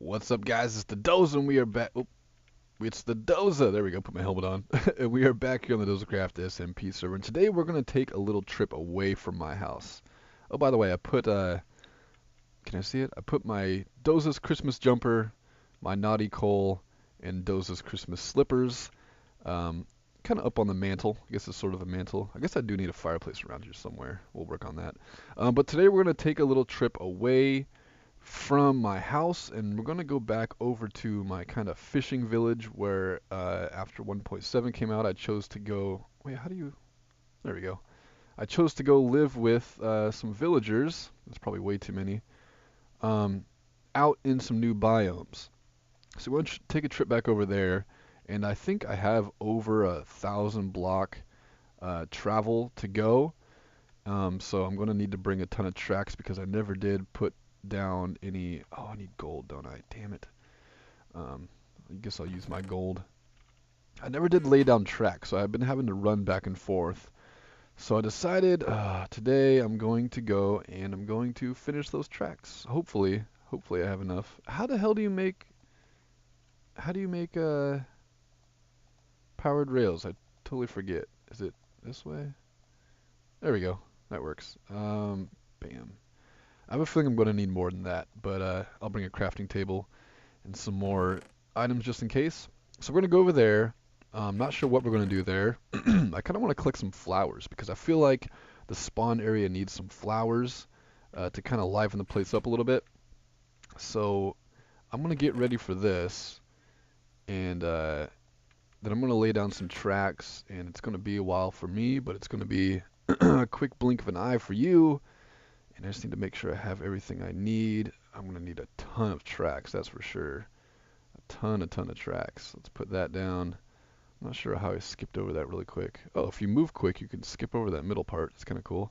What's up, guys? It's the Doza, and we are back. Oh, it's the Doza. There we go. Put my helmet on. And we are back here on the Dozacraft SMP server. And today we're gonna take a little trip away from my house. Oh, by the way, I put can I see it? I put my Doza's Christmas jumper, my naughty coal, and Doza's Christmas slippers, kind of up on the mantle. I guess it's sort of a mantle. I guess I do need a fireplace around here somewhere. We'll work on that. But today we're gonna take a little trip away from my house, and we're going to go back over to my kind of fishing village where after 1.7 came out I chose to go, wait, how do you, there we go. I chose to go live with some villagers, that's probably way too many, out in some new biomes. So we're going to take a trip back over there, and I think I have over 1,000 block travel to go. So I'm going to need to bring a ton of tracks because I never did put down any. Oh, I need gold, don't I? Damn it. I guess I'll use my gold. I never did lay down tracks, so I've been having to run back and forth. So I decided today I'm going to go and I'm going to finish those tracks. Hopefully I have enough. How the hell do you make? How do you make powered rails? I totally forget. Is it this way? There we go. That works. Bam. I have a feeling I'm going to need more than that, but I'll bring a crafting table and some more items just in case. So we're going to go over there. I'm not sure what we're going to do there. I kind of want to collect some flowers because I feel like the spawn area needs some flowers to kind of liven the place up a little bit. So I'm going to get ready for this, and then I'm going to lay down some tracks, and it's going to be a while for me, but it's going to be a quick blink of an eye for you. And I just need to make sure I have everything I need. I'm going to need a ton of tracks, that's for sure. A ton of tracks. Let's put that down. I'm not sure how I skipped over that really quick. Oh, if you move quick, you can skip over that middle part. It's kind of cool.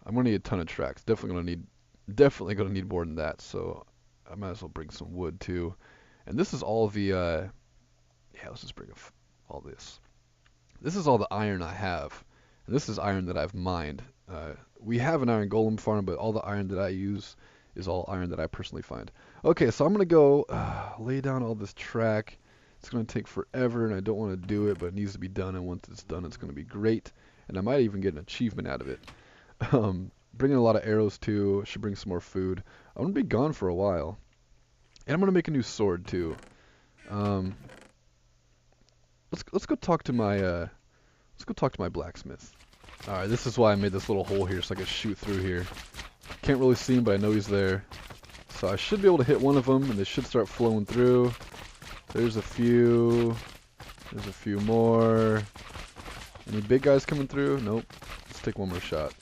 I'm going to need a ton of tracks. Definitely going to need more than that. So I might as well bring some wood too. And this is all the yeah, let's just bring all this. This is all the iron I have. And this is iron that I've mined. We have an iron golem farm, but all the iron that I use is all iron that I personally find. Okay, so I'm going to go lay down all this track. It's going to take forever, and I don't want to do it, but it needs to be done, and once it's done, it's going to be great. And I might even get an achievement out of it. Bringing a lot of arrows, too. Should bring some more food. I'm going to be gone for a while. And I'm going to make a new sword, too. Let's go talk to my blacksmith. Alright, this is why I made this little hole here, so I can shoot through here. Can't really see him, but I know he's there. So I should be able to hit one of them, and they should start flowing through. There's a few. There's a few more. Any big guys coming through? Nope. Let's take one more shot.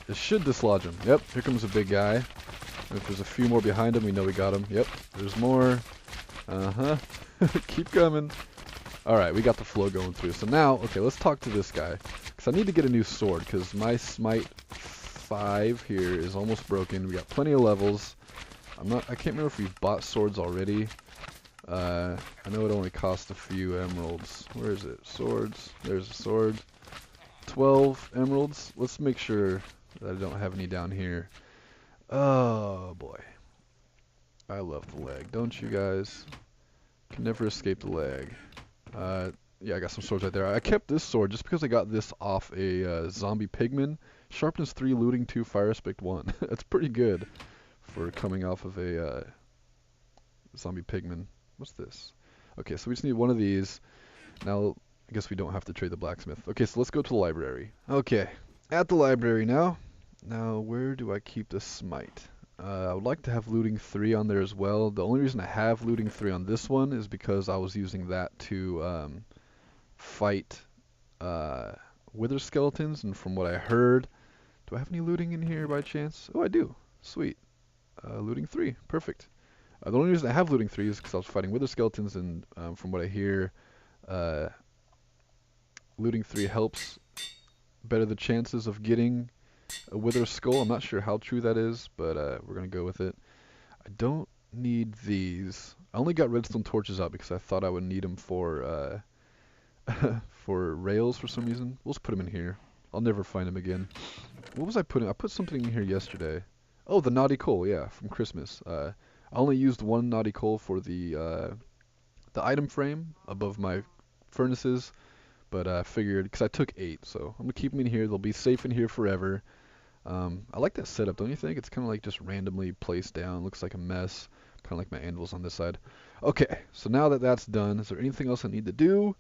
It should dislodge him. Yep, here comes a big guy. And if there's a few more behind him, we know we got him. Yep, there's more. Uh-huh. Keep coming. Alright, we got the flow going through. So now, okay, let's talk to this guy. Because I need to get a new sword, because my Smite 5 here is almost broken. We got plenty of levels. I can't remember if we've bought swords already. I know it only cost a few emeralds. Where is it? Swords. There's a sword. 12 emeralds. Let's make sure that I don't have any down here. Oh, boy. I love the leg. Don't you guys? Can never escape the leg. Yeah, I got some swords right there. I kept this sword just because I got this off a zombie pigman. Sharpness 3, looting 2, fire aspect 1. That's pretty good for coming off of a zombie pigman. What's this? Okay, so we just need one of these. Now, I guess we don't have to trade the blacksmith. Okay, so let's go to the library. Okay, at the library now. Now, where do I keep the smite? I would like to have looting 3 on there as well. The only reason I have looting 3 on this one is because I was using that to fight wither skeletons, and from what I heard, do I have any looting in here by chance? Oh, I do. Sweet. Looting 3. Perfect. The only reason I have looting 3 is because I was fighting wither skeletons, and from what I hear, looting 3 helps better the chances of getting a wither skull. I'm not sure how true that is, but we're going to go with it. I don't need these. I only got redstone torches out because I thought I would need them for for rails for some reason. We'll just put them in here. I'll never find them again. What was I putting? I put something in here yesterday. Oh, the naughty coal, yeah, from Christmas. I only used one knotty coal for the item frame above my furnaces, but I figured, because I took 8, so I'm going to keep them in here. They'll be safe in here forever. I like that setup, don't you think? It's kind of like just randomly placed down. Looks like a mess. Kind of like my anvils on this side. Okay, so now that that's done, is there anything else I need to do?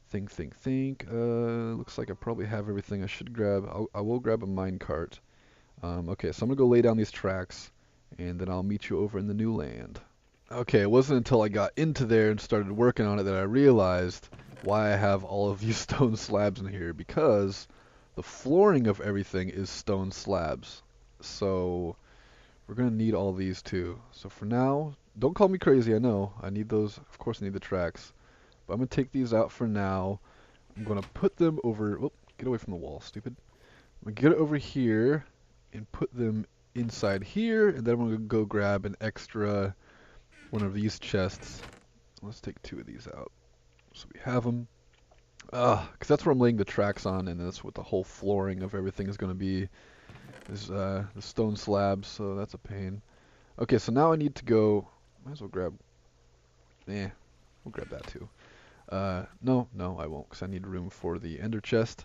Think. Looks like I probably have everything I should grab. I will grab a minecart. Okay, so I'm going to go lay down these tracks, and then I'll meet you over in the new land. Okay, it wasn't until I got into there and started working on it that I realized why I have all of these stone slabs in here, because the flooring of everything is stone slabs. So we're going to need all these too. So for now, don't call me crazy, I know. I need those, of course I need the tracks. But I'm going to take these out for now. I'm going to put them over, oh, get away from the wall, stupid. I'm going to get it over here and put them inside here, and then I'm going to go grab an extra one of these chests. Let's take 2 of these out so we have them. Because that's where I'm laying the tracks on, and that's what the whole flooring of everything is going to be, is the stone slabs, so that's a pain. Okay, so now I need to go, might as well grab, we'll grab that too. No, I won't, because I need room for the ender chest.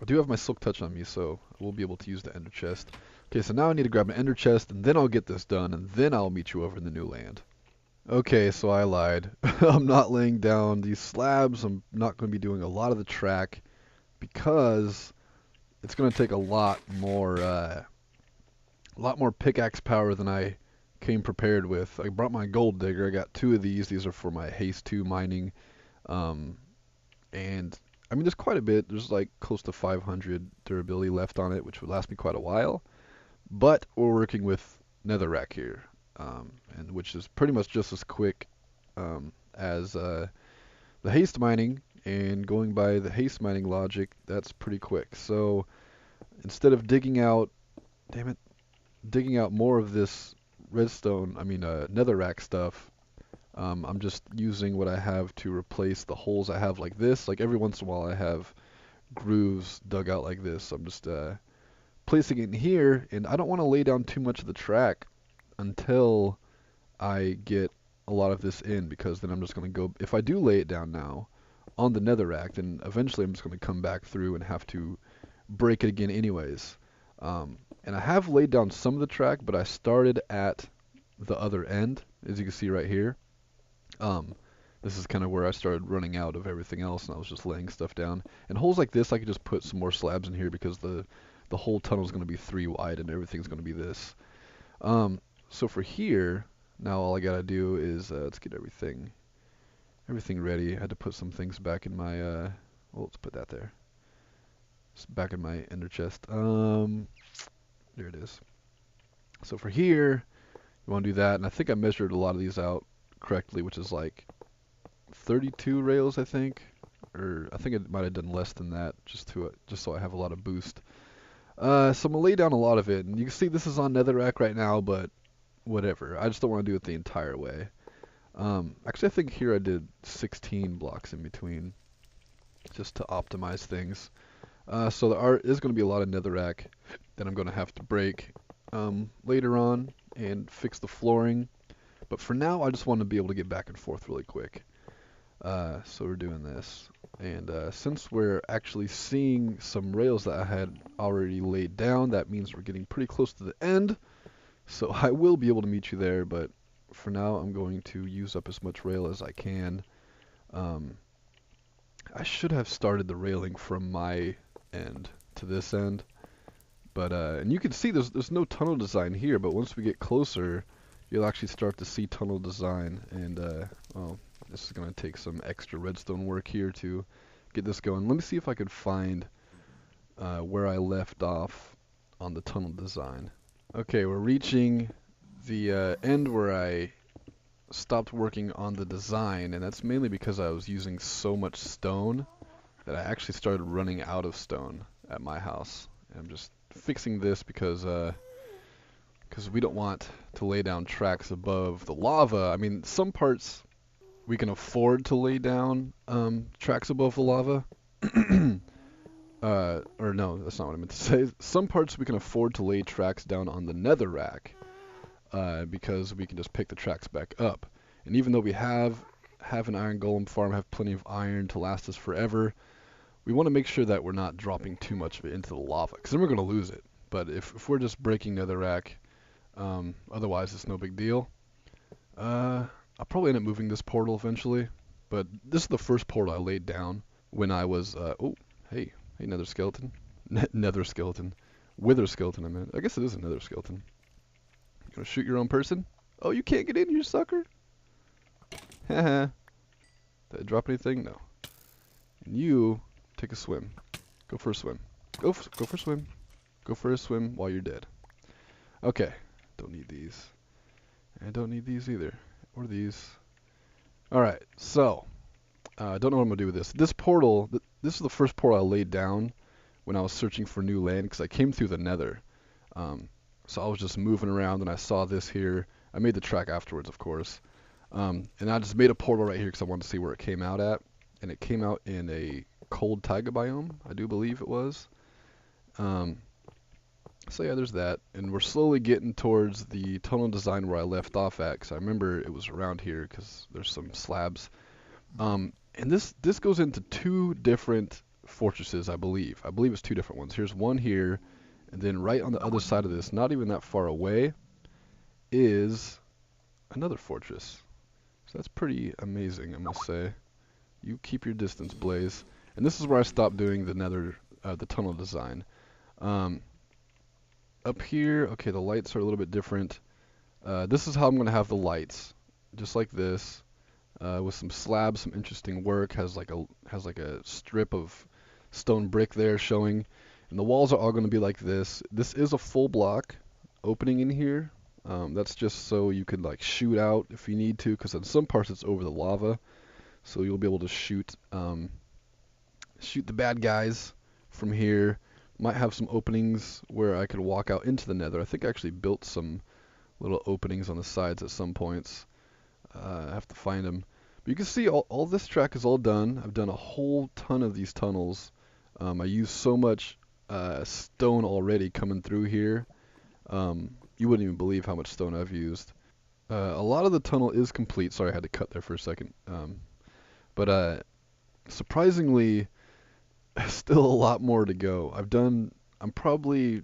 I do have my silk touch on me, so I will be able to use the ender chest. Okay, so now I need to grab an ender chest, and then I'll get this done, and then I'll meet you over in the new land. Okay, so I lied. I'm not laying down these slabs. I'm not going to be doing a lot of the track because it's going to take a lot more pickaxe power than I came prepared with. I brought my gold digger. I got 2 of these. These are for my haste 2 mining. And I mean, there's quite a bit. There's like close to 500 durability left on it, which would last me quite a while. But we're working with netherrack here. And which is pretty much just as quick as the haste mining, and going by the haste mining logic, that's pretty quick. So instead of digging out more of this netherrack stuff, I'm just using what I have to replace the holes I have like this. Like every once in a while I have grooves dug out like this. So I'm just placing it in here, and I don't want to lay down too much of the track until I get a lot of this in, because then I'm just going to go, if I do lay it down now on the netherrack, then eventually I'm just going to come back through and have to break it again anyways. And I have laid down some of the track, but I started at the other end, as you can see right here. This is kind of where I started running out of everything else, and I was just laying stuff down. And holes like this, I could just put some more slabs in here, because the whole tunnel is going to be 3 wide, and everything's going to be this. So for here, now all I gotta do is let's get everything ready. I had to put some things back in my well, let's put that there. It's back in my ender chest. There it is. So for here, you want to do that, and I think I measured a lot of these out correctly, which is like 32 rails, I think, or I think it might have done less than that, just so I have a lot of boost. So I'm gonna lay down a lot of it, and you can see this is on netherrack right now, but whatever. I just don't want to do it the entire way. Actually, I think here I did 16 blocks in between, just to optimize things. So there is going to be a lot of netherrack that I'm going to have to break later on and fix the flooring. But for now, I just want to be able to get back and forth really quick. So we're doing this. And since we're actually seeing some rails that I had already laid down, that means we're getting pretty close to the end. So I will be able to meet you there, but for now I'm going to use up as much rail as I can. I should have started the railing from my end to this end, but and you can see there's no tunnel design here, but once we get closer, you'll actually start to see tunnel design, and well, this is going to take some extra redstone work here to get this going. Let me see if I could find where I left off on the tunnel design. Okay, we're reaching the end where I stopped working on the design, and that's mainly because I was using so much stone that I actually started running out of stone at my house. And I'm just fixing this because we don't want to lay down tracks above the lava. I mean, some parts we can afford to lay down tracks above the lava. Or no, that's not what I meant to say. Some parts we can afford to lay tracks down on the netherrack. because we can just pick the tracks back up. And even though we have an iron golem farm, have plenty of iron to last us forever, we want to make sure that we're not dropping too much of it into the lava, because then we're going to lose it. But if we're just breaking netherrack, otherwise it's no big deal. I'll probably end up moving this portal eventually, but this is the first portal I laid down when I was, oh, hey, nether skeleton. Nether skeleton. Wither skeleton, I meant. I guess it is a nether skeleton. You gonna shoot your own person? Oh, you can't get in, you sucker? Haha. Did I drop anything? No. And you, take a swim. Go for a swim. Go for a swim. Go for a swim while you're dead. Okay. Don't need these. I don't need these either. Or these. Alright, so. I don't know what I'm going to do with this. This portal, this is the first portal I laid down when I was searching for new land, because I came through the nether. So I was just moving around and I saw this here. I made the track afterwards, of course. And I just made a portal right here because I wanted to see where it came out at. And it came out in a cold taiga biome, I do believe it was. So yeah, there's that. And we're slowly getting towards the tunnel design where I left off at, because I remember it was around here because there's some slabs. And this goes into two different fortresses, I believe. I believe it's two different ones. Here's one here, and then right on the other side of this, not even that far away, is another fortress. So that's pretty amazing, I must say. You keep your distance, Blaze. And this is where I stopped doing the tunnel design. Up here, okay, the lights are a little bit different. This is how I'm going to have the lights, just like this. With some slabs, some interesting work. Has like a strip of stone brick there showing, and the walls are all going to be like this. This is a full block opening in here. That's just so you could like shoot out if you need to, because in some parts it's over the lava, so you'll be able to shoot the bad guys from here. Might have some openings where I could walk out into the nether. I think I actually built some little openings on the sides at some points. I have to find them. But you can see all this track is all done. I've done a whole ton of these tunnels. I used so much stone already coming through here. You wouldn't even believe how much stone I've used. A lot of the tunnel is complete. Sorry, I had to cut there for a second. But surprisingly, still a lot more to go. I'm probably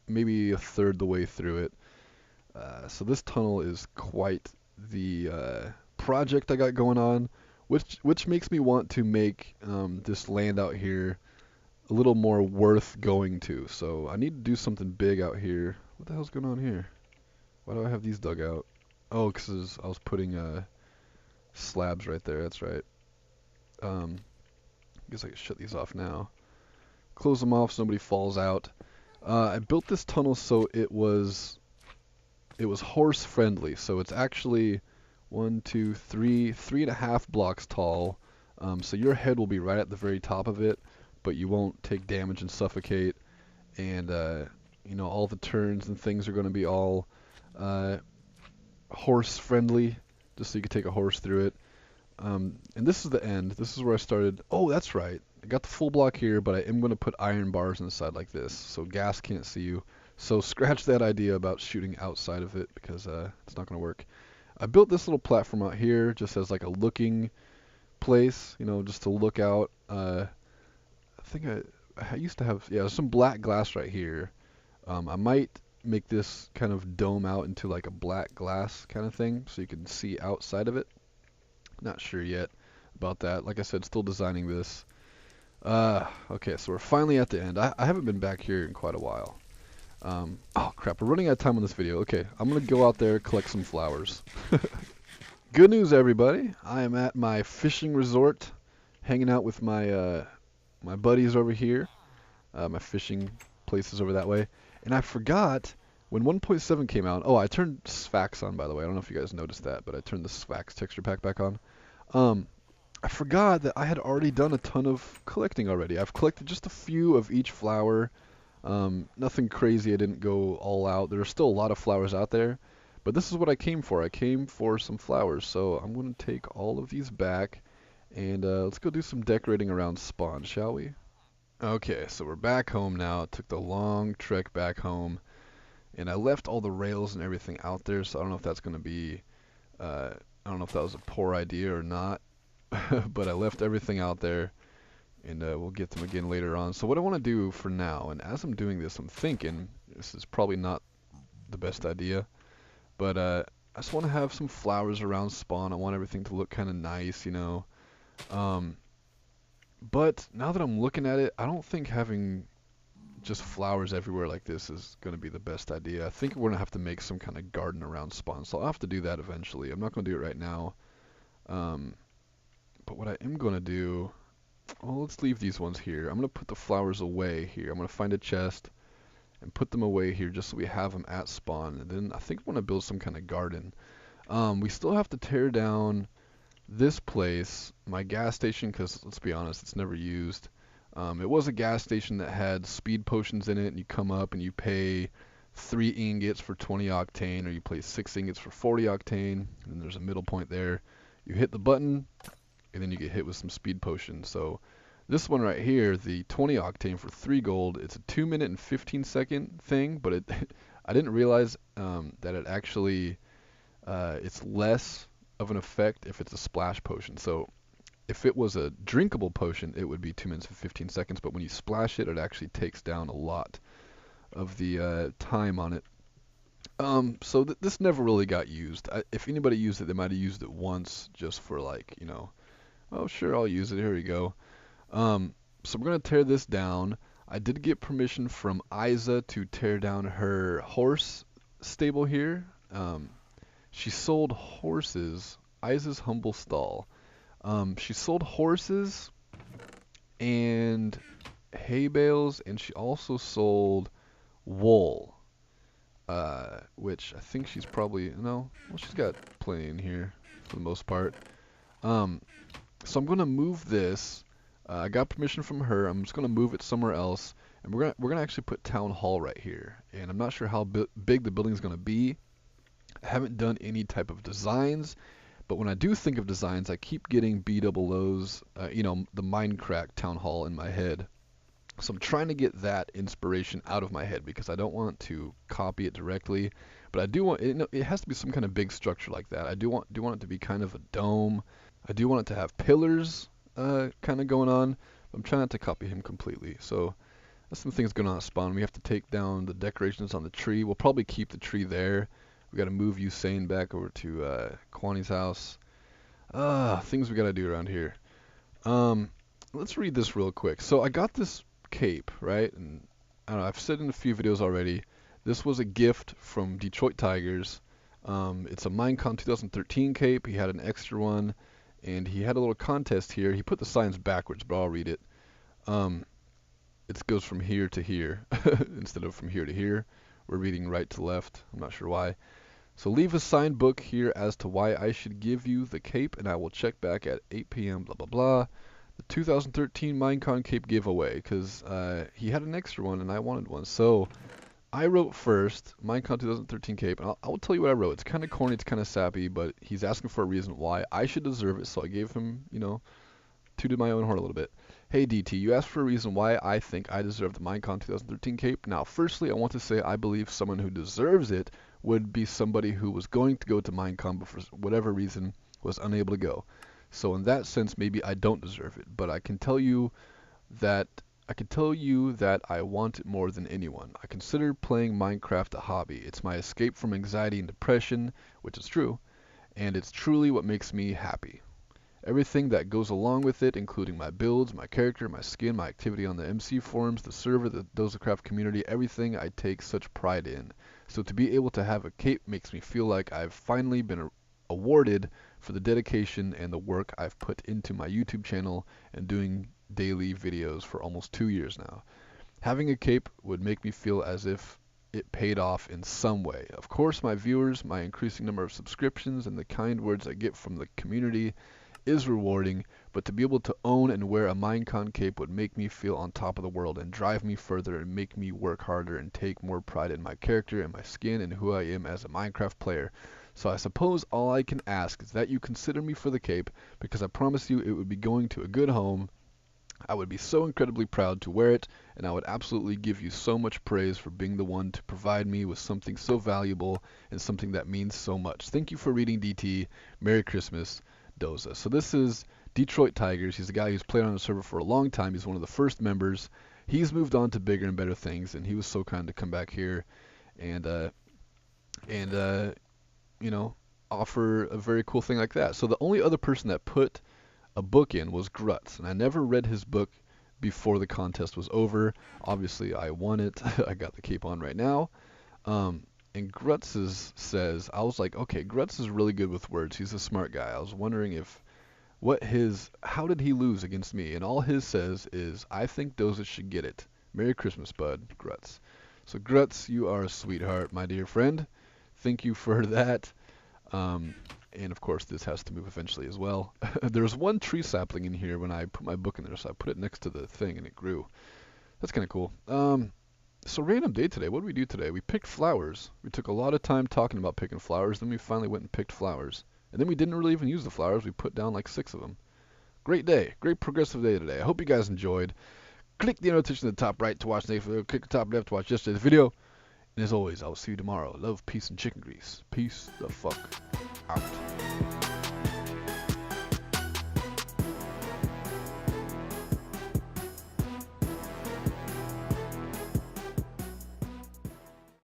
maybe a third the way through it. So this tunnel is quite the project I got going on, which makes me want to make this land out here a little more worth going to. So I need to do something big out here. What the hell's going on here? Why do I have these dug out? Oh, because I was putting slabs right there. That's right. I guess I can shut these off now. Close them off so nobody falls out. I built this tunnel so it was horse friendly. So it's actually 3.5 blocks tall. So your head will be right at the very top of it, but you won't take damage and suffocate. And you know, all the turns and things are going to be all horse friendly, just so you can take a horse through it. And this is the end. This is where I started. Oh, that's right. I got the full block here, but I am going to put iron bars on the side like this, so gas can't see you. So scratch that idea about shooting outside of it, because it's not going to work. I built this little platform out here just as like a looking place, you know, just to look out. I think I used to have, yeah, there's some black glass right here. I might make this kind of dome out into like a black glass kind of thing, so you can see outside of it. Not sure yet about that. Like I said, still designing this. Okay, so we're finally at the end. I haven't been back here in quite a while. Oh crap, we're running out of time on this video. Okay, I'm gonna go out there, collect some flowers. Good news, everybody. I am at my fishing resort, hanging out with my my buddies over here. My fishing place is over that way. And I forgot, when 1.7 came out, oh, I turned Sphax on, by the way. I don't know if you guys noticed that, but I turned the Sphax texture pack back on. I forgot that I had already done a ton of collecting already. I've collected just a few of each flower. Nothing crazy. I didn't go all out. There are still a lot of flowers out there, but this is what I came for. I came for some flowers, so I'm going to take all of these back, and let's go do some decorating around spawn, shall we? Okay, so we're back home now. It took the long trek back home, And I left all the rails and everything out there, so I don't know if that's going to be, I don't know if that was a poor idea or not, but I left everything out there, and we'll get them again later on. So what I want to do for now, and as I'm doing this, I'm thinking this is probably not the best idea, but I just want to have some flowers around spawn. I want everything to look kind of nice, you know. But now that I'm looking at it, I don't think having just flowers everywhere like this is going to be the best idea. I think we're going to have to make some kind of garden around spawn, so I'll have to do that eventually. I'm not going to do it right now. But what I am going to do, well, let's leave these ones here. I'm going to put the flowers away here. I'm going to find a chest and put them away here just so we have them at spawn. And then I think I want to build some kind of garden. We still have to tear down this place, my gas station, because let's be honest, it's never used. It was a gas station that had speed potions in it, and you come up and you pay 3 ingots for 20 octane, or you pay 6 ingots for 40 octane, and there's a middle point there. You hit the button, and then you get hit with some speed potions. So this one right here, the 20 octane for 3 gold, it's a 2 minute and 15 second thing, but it I didn't realize that it actually it's less of an effect if it's a splash potion. So if it was a drinkable potion, it would be 2 minutes and 15 seconds, but when you splash it, it actually takes down a lot of the time on it. So this never really got used. If anybody used it, they might have used it once just for like, you know, oh sure, I'll use it, here we go. So we're going to tear this down. I did get permission from Isa to tear down her horse stable here. She sold horses, Isa's humble stall. She sold horses and hay bales, and she also sold wool, which I think she's probably, no, well, she's got plenty in here for the most part. So I'm going to move this. I got permission from her. I'm just going to move it somewhere else, and we're gonna actually put town hall right here. And I'm not sure how big the building is going to be. I haven't done any type of designs, but when I do think of designs, I keep getting B-double-O's, you know, the Minecraft town hall in my head. So I'm trying to get that inspiration out of my head because I don't want to copy it directly, but I do want it. It has to be some kind of big structure like that. I do want it to be kind of a dome. I do want it to have pillars, kind of going on. I'm trying not to copy him completely. So that's some things going on at spawn. We have to take down the decorations on the tree. We'll probably keep the tree there. We got to move Usain back over to Kwani's house. Things we got to do around here. Let's read this real quick. So I got this cape, right? And I don't know, I've said in a few videos already, this was a gift from Detroit Tigers. It's a Minecon 2013 cape. He had an extra one, and he had a little contest here. He put the signs backwards, but I'll read it. It goes from here to here instead of from here to here. We're reading right to left. I'm not sure why. So leave a signed book here as to why I should give you the cape, and I will check back at 8 p.m. blah blah blah. The 2013 Minecon cape giveaway, because he had an extra one and I wanted one. So I wrote first, Minecon 2013 cape, and I will tell you what I wrote. It's kind of corny, it's kind of sappy, but he's asking for a reason why I should deserve it, so I gave him, you know, tooted my own horn a little bit. Hey DT, you asked for a reason why I think I deserve the Minecon 2013 cape. Now, firstly, I want to say I believe someone who deserves it would be somebody who was going to go to Minecon but for whatever reason was unable to go. So in that sense, maybe I don't deserve it, but I can tell you that I want it more than anyone. I consider playing Minecraft a hobby. It's my escape from anxiety and depression, which is true, and it's truly what makes me happy. Everything that goes along with it, including my builds, my character, my skin, my activity on the MC forums, the server, the Dozacraft community, everything I take such pride in. So to be able to have a cape makes me feel like I've finally been awarded for the dedication and the work I've put into my YouTube channel and doing daily videos for almost 2 years now. Having a cape would make me feel as if it paid off in some way. Of course, my viewers, my increasing number of subscriptions, and the kind words I get from the community is rewarding, but to be able to own and wear a Minecon cape would make me feel on top of the world and drive me further and make me work harder and take more pride in my character and my skin and who I am as a Minecraft player. So I suppose all I can ask is that you consider me for the cape, because I promise you it would be going to a good home. I would be so incredibly proud to wear it, and I would absolutely give you so much praise for being the one to provide me with something so valuable and something that means so much. Thank you for reading, DT. Merry Christmas, Doza. So this is Detroit Tigers. He's a guy who's played on the server for a long time. He's one of the first members. He's moved on to bigger and better things, and he was so kind to come back here and you know, offer a very cool thing like that. So the only other person that put a book in was Grutz, and I never read his book before the contest was over. Obviously, I won it. I got the cape on right now. And Grutz says, I was like, okay, Grutz is really good with words. He's a smart guy. I was wondering how did he lose against me? And all his says is, I think Doza should get it. Merry Christmas, bud, Grutz. So Grutz, you are a sweetheart, my dear friend. Thank you for that. And of course, this has to move eventually as well. There's one tree sapling in here when I put my book in there, so I put it next to the thing and it grew. That's kind of cool. So random day today. What did we do today? We picked flowers. We took a lot of time talking about picking flowers. Then we finally went and picked flowers. And then we didn't really even use the flowers. We put down like 6 of them. Great day. Great progressive day today. I hope you guys enjoyed. Click the notification in the top right to watch the next video. Click the top left to watch yesterday's video. And as always, I will see you tomorrow. Love, peace, and chicken grease. Peace the fuck out.